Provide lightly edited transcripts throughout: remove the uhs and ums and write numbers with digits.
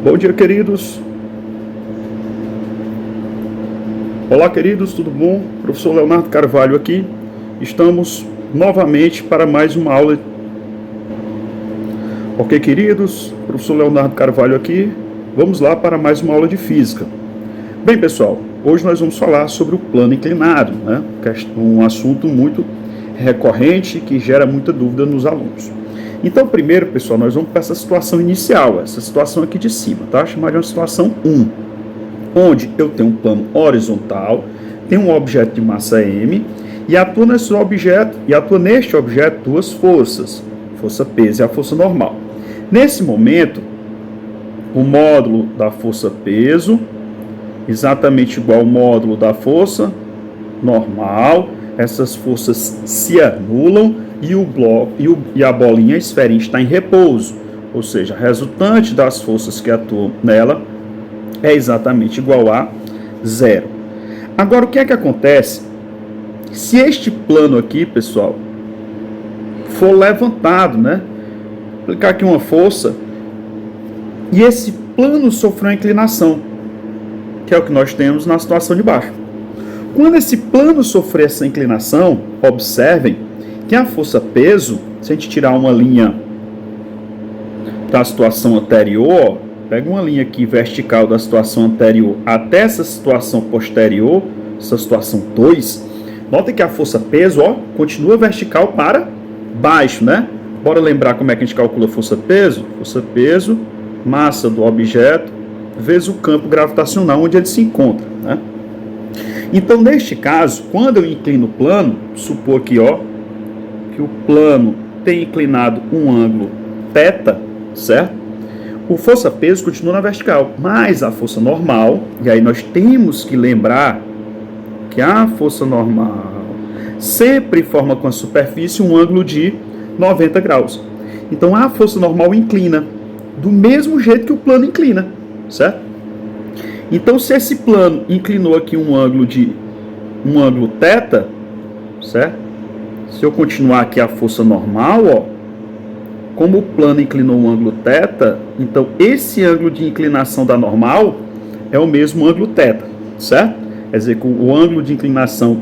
Bom dia, queridos. Olá, queridos, tudo bom? Professor Leonardo Carvalho aqui. Estamos novamente para mais uma aula. Ok, queridos? Professor Leonardo Carvalho aqui. Vamos lá para mais uma aula de física. Bem, pessoal, hoje nós vamos falar sobre o plano inclinado, né? Um assunto muito recorrente que gera muita dúvida nos alunos. Então, primeiro, pessoal, nós vamos para essa situação inicial, essa situação aqui de cima, tá? Chamada de uma situação 1, onde eu tenho um plano horizontal, tenho um objeto de massa M, e atua neste objeto duas forças, força peso e a força normal. Nesse momento, o módulo da força peso, exatamente igual ao módulo da força normal, essas forças se anulam, e o bloco e a bolinha esferinha está em repouso, ou seja, a resultante das forças que atuam nela é exatamente igual a zero. Agora, o que é que acontece se este plano aqui, pessoal, for levantado, né? Vou aplicar aqui uma força e esse plano sofreu uma inclinação, que é o que nós temos na situação de baixo. Quando esse plano sofrer essa inclinação, observem que a força peso, se a gente tirar uma linha da situação anterior, pega uma linha aqui vertical da situação anterior até essa situação posterior, essa situação 2, notem que a força peso, continua vertical para baixo, né? Bora lembrar como é que a gente calcula força peso? Força peso, massa do objeto, vezes o campo gravitacional onde ele se encontra, né? Então, neste caso, quando eu inclino o plano, supor aqui, que o plano tem inclinado um ângulo θ, certo? O força-peso continua na vertical, mas a força normal, e aí nós temos que lembrar que a força normal sempre forma com a superfície um ângulo de 90 graus. Então a força normal inclina do mesmo jeito que o plano inclina, certo? Então se esse plano inclinou aqui um ângulo θ, certo? Se eu continuar aqui a força normal, como o plano inclinou um ângulo θ, então esse ângulo de inclinação da normal é o mesmo ângulo θ, certo? Quer dizer que o ângulo de inclinação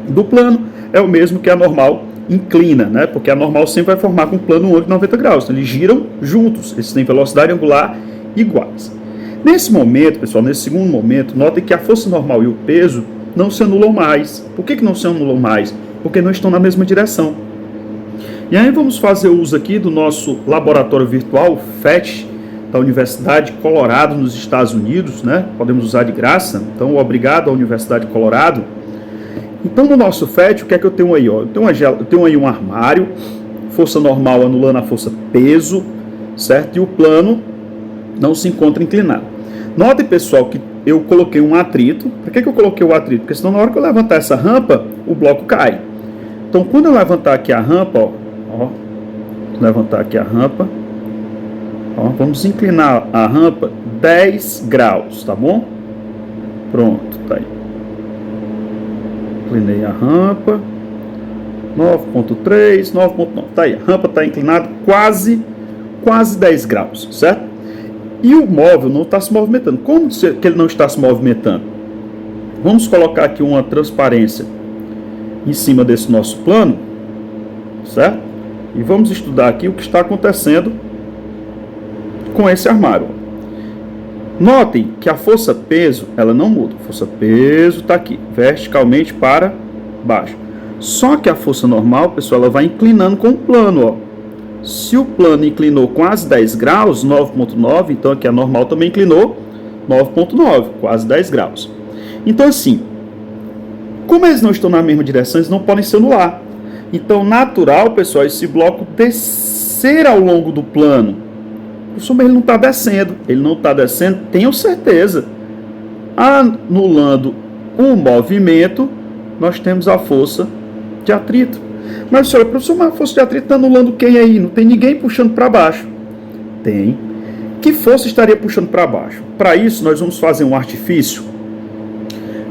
do plano é o mesmo que a normal inclina, né? Porque a normal sempre vai formar com o plano um ângulo de 90 graus. Então eles giram juntos, eles têm velocidade angular iguais. Nesse momento, pessoal, nesse segundo momento, notem que a força normal e o peso não se anulam mais. Por que não se anulam mais? Porque não estão na mesma direção. E aí vamos fazer uso aqui do nosso laboratório virtual, FET, da Universidade de Colorado, nos Estados Unidos, né? Podemos usar de graça, então obrigado à Universidade de Colorado. Então no nosso FET, o que é que eu tenho aí? Eu tenho aí um armário, força normal anulando a força peso, certo? E o plano não se encontra inclinado. Notem, pessoal, que eu coloquei um atrito. Por que eu coloquei o atrito? Porque senão na hora que eu levantar essa rampa, o bloco cai. Então quando eu levantar aqui a rampa, levantar aqui a rampa, vamos inclinar a rampa 10 graus, tá bom? Pronto, tá aí. Inclinei a rampa, 9.3, 9.9, tá aí. A rampa está inclinada quase 10 graus, certo? E o móvel não está se movimentando. Como que ele não está se movimentando? Vamos colocar aqui uma transparência em cima desse nosso plano, certo? E vamos estudar aqui o que está acontecendo com esse armário. Notem que a força-peso, ela não muda. A força-peso está aqui, verticalmente para baixo. Só que a força normal, pessoal, ela vai inclinando com o plano, Se o plano inclinou quase 10 graus, 9.9, então aqui a normal também inclinou 9.9, quase 10 graus. Então assim, como eles não estão na mesma direção, eles não podem se anular. Então, natural, pessoal, esse bloco descer ao longo do plano. Mas ele não está descendo. Ele não está descendo, tenho certeza. Anulando o movimento, nós temos a força de atrito. Mas, senhora, professor, a força de atrito está anulando quem aí? Não tem ninguém puxando para baixo. Tem. Que força estaria puxando para baixo? Para isso, nós vamos fazer um artifício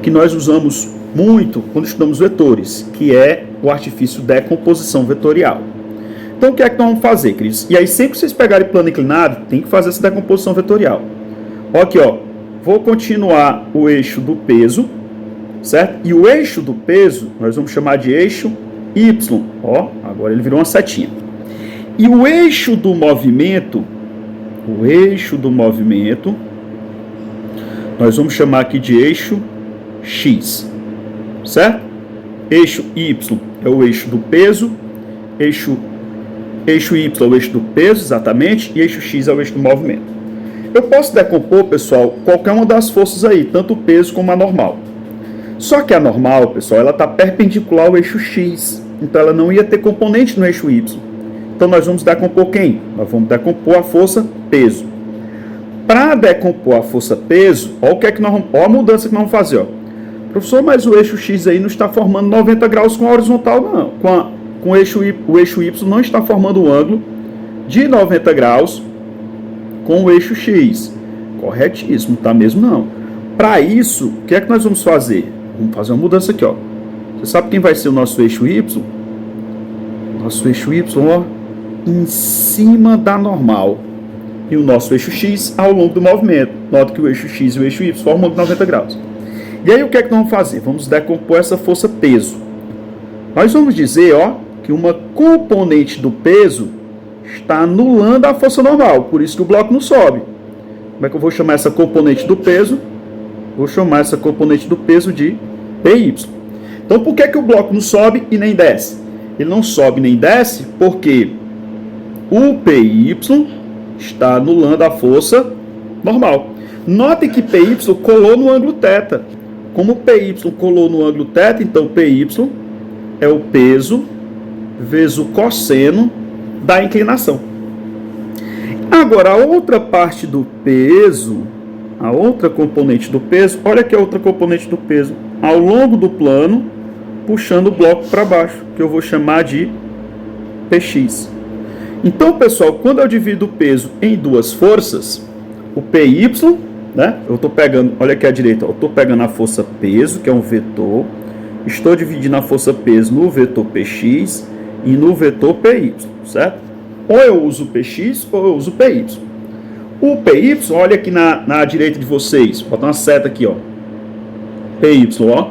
que nós usamos muito quando estudamos vetores, que é o artifício de decomposição vetorial. Então, o que é que nós vamos fazer, queridos? E aí, sempre que vocês pegarem plano inclinado, tem que fazer essa decomposição vetorial. Aqui, ó, vou continuar o eixo do peso, certo? E o eixo do peso, nós vamos chamar de eixo Y. Ó, agora ele virou uma setinha. E o eixo do movimento, nós vamos chamar aqui de eixo X, certo? Eixo Y é o eixo do peso, eixo Y é o eixo do peso, exatamente, e eixo X é o eixo do movimento. Eu posso decompor, pessoal, qualquer uma das forças aí, tanto o peso como a normal. Só que a normal, pessoal, ela está perpendicular ao eixo X, então ela não ia ter componente no eixo Y. Então nós vamos decompor quem? Nós vamos decompor a força peso. Para decompor a força peso, olha o que é que nós vamos, olha a mudança que nós vamos fazer, ó. Professor, mas o eixo X aí não está formando 90 graus com a horizontal, não. Com o eixo Y não está formando um ângulo de 90 graus com o eixo X. Corretíssimo, tá mesmo não. Para isso, o que é que nós vamos fazer? Vamos fazer uma mudança aqui, ó. Você sabe quem vai ser o nosso eixo Y? Nosso eixo Y, ó, em cima da normal. E o nosso eixo X ao longo do movimento. Nota que o eixo X e o eixo Y formam 90 graus. E aí o que é que nós vamos fazer? Vamos decompor essa força peso. Nós vamos dizer, ó, que uma componente do peso está anulando a força normal. Por isso que o bloco não sobe. Como é que eu vou chamar essa componente do peso? Vou chamar essa componente do peso de PY. Então por que o bloco não sobe e nem desce? Ele não sobe nem desce porque o PY está anulando a força normal. Note que PY colou no ângulo θ. Como o PY colou no ângulo θ, então PY é o peso vezes o cosseno da inclinação. Agora, a outra parte do peso, a outra componente do peso, olha aqui a outra componente do peso, ao longo do plano, puxando o bloco para baixo, que eu vou chamar de PX. Então, pessoal, quando eu divido o peso em duas forças, o PY, né? Eu estou pegando, olha aqui à direita, eu estou pegando a força peso, que é um vetor, estou dividindo a força peso no vetor PX e no vetor PY, certo? Ou eu uso PX ou eu uso PY. O PY, olha aqui na direita de vocês, vou botar uma seta aqui, ó. PY, ó,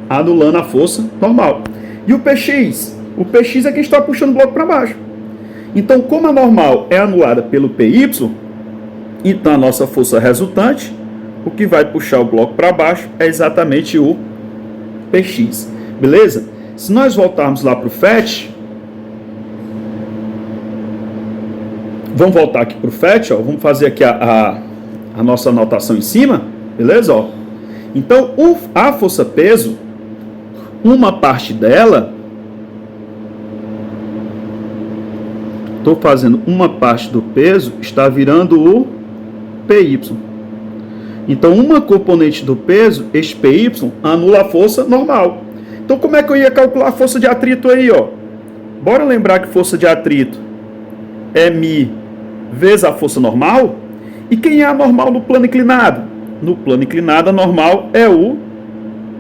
anulando a força normal. E o PX? O PX é quem está puxando o bloco para baixo. Então, como a normal é anulada pelo PY, então a nossa força resultante, o que vai puxar o bloco para baixo é exatamente o PX. Beleza? Se nós voltarmos lá para o FET, vamos voltar aqui para o FET, ó, vamos fazer aqui a nossa anotação em cima, beleza? Ó. Então, a força peso, uma parte dela, estou fazendo uma parte do peso, está virando o PY. Então, uma componente do peso, este PY, anula a força normal. Então, como é que eu ia calcular a força de atrito aí, ó? Bora lembrar que força de atrito é μ vezes a força normal? E quem é a normal no plano inclinado? No plano inclinado, a normal é o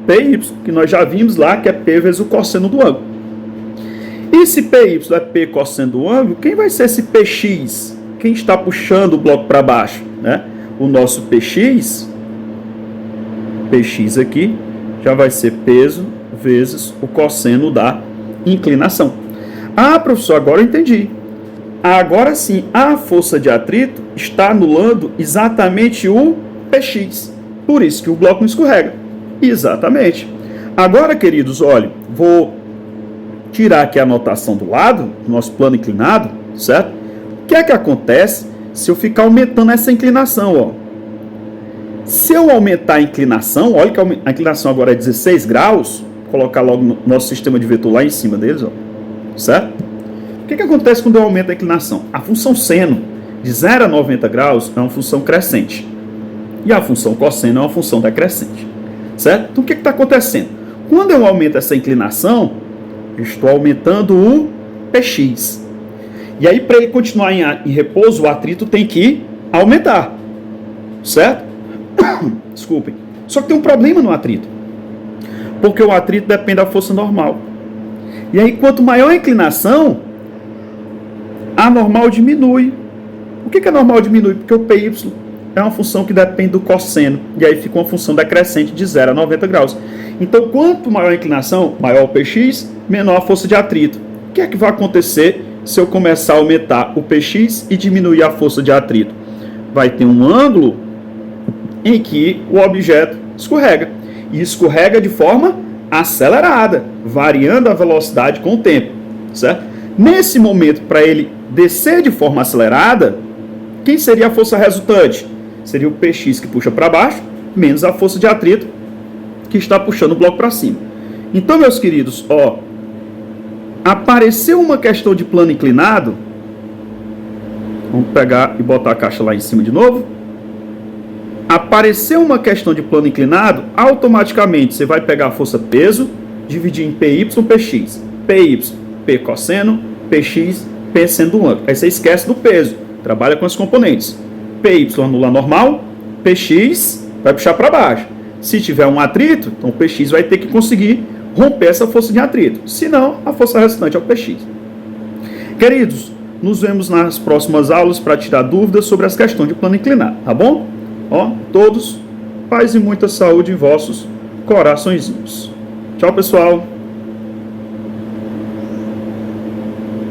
PY, que nós já vimos lá, que é P vezes o cosseno do ângulo. E se PY é P cosseno do ângulo, quem vai ser esse PX? Quem está puxando o bloco para baixo, né? O nosso PX aqui, já vai ser peso vezes o cosseno da inclinação. Ah, professor, agora eu entendi. Agora sim, a força de atrito está anulando exatamente o PX. Por isso que o bloco não escorrega. Exatamente. Agora, queridos, olha, vou tirar aqui a anotação do lado, do nosso plano inclinado, certo? O que é que acontece se eu ficar aumentando essa inclinação, ó? Se eu aumentar a inclinação, olha que a inclinação agora é 16 graus, vou colocar logo no nosso sistema de vetor lá em cima deles, ó, certo? O que acontece quando eu aumento a inclinação? A função seno de 0 a 90 graus é uma função crescente. E a função cosseno é uma função decrescente. Certo? Então o que está acontecendo? Quando eu aumento essa inclinação, eu estou aumentando o PX. E aí, para ele continuar em repouso, o atrito tem que aumentar. Certo? Desculpem. Só que tem um problema no atrito. Porque o atrito depende da força normal. E aí, quanto maior a inclinação, a normal diminui. Por que a normal diminui? Porque o PY é uma função que depende do cosseno, e aí fica uma função decrescente de 0 a 90 graus. Então, quanto maior a inclinação, maior o Px, menor a força de atrito. O que é que vai acontecer se eu começar a aumentar o Px e diminuir a força de atrito? Vai ter um ângulo em que o objeto escorrega. E escorrega de forma acelerada, variando a velocidade com o tempo, certo? Nesse momento, para ele descer de forma acelerada, quem seria a força resultante? Seria o Px que puxa para baixo, menos a força de atrito que está puxando o bloco para cima. Então, meus queridos, apareceu uma questão de plano inclinado. Vamos pegar e botar a caixa lá em cima de novo. Apareceu uma questão de plano inclinado, automaticamente você vai pegar a força peso, dividir em PY, PX. PY, P cosseno, PX, P sendo um ângulo. Aí você esquece do peso, trabalha com os componentes. PY anula normal, PX vai puxar para baixo. Se tiver um atrito, então o PX vai ter que conseguir romper essa força de atrito. Senão, a força restante é o PX. Queridos, nos vemos nas próximas aulas para tirar dúvidas sobre as questões de plano inclinado, tá bom? Todos, paz e muita saúde em vossos coraçõezinhos. Tchau, pessoal!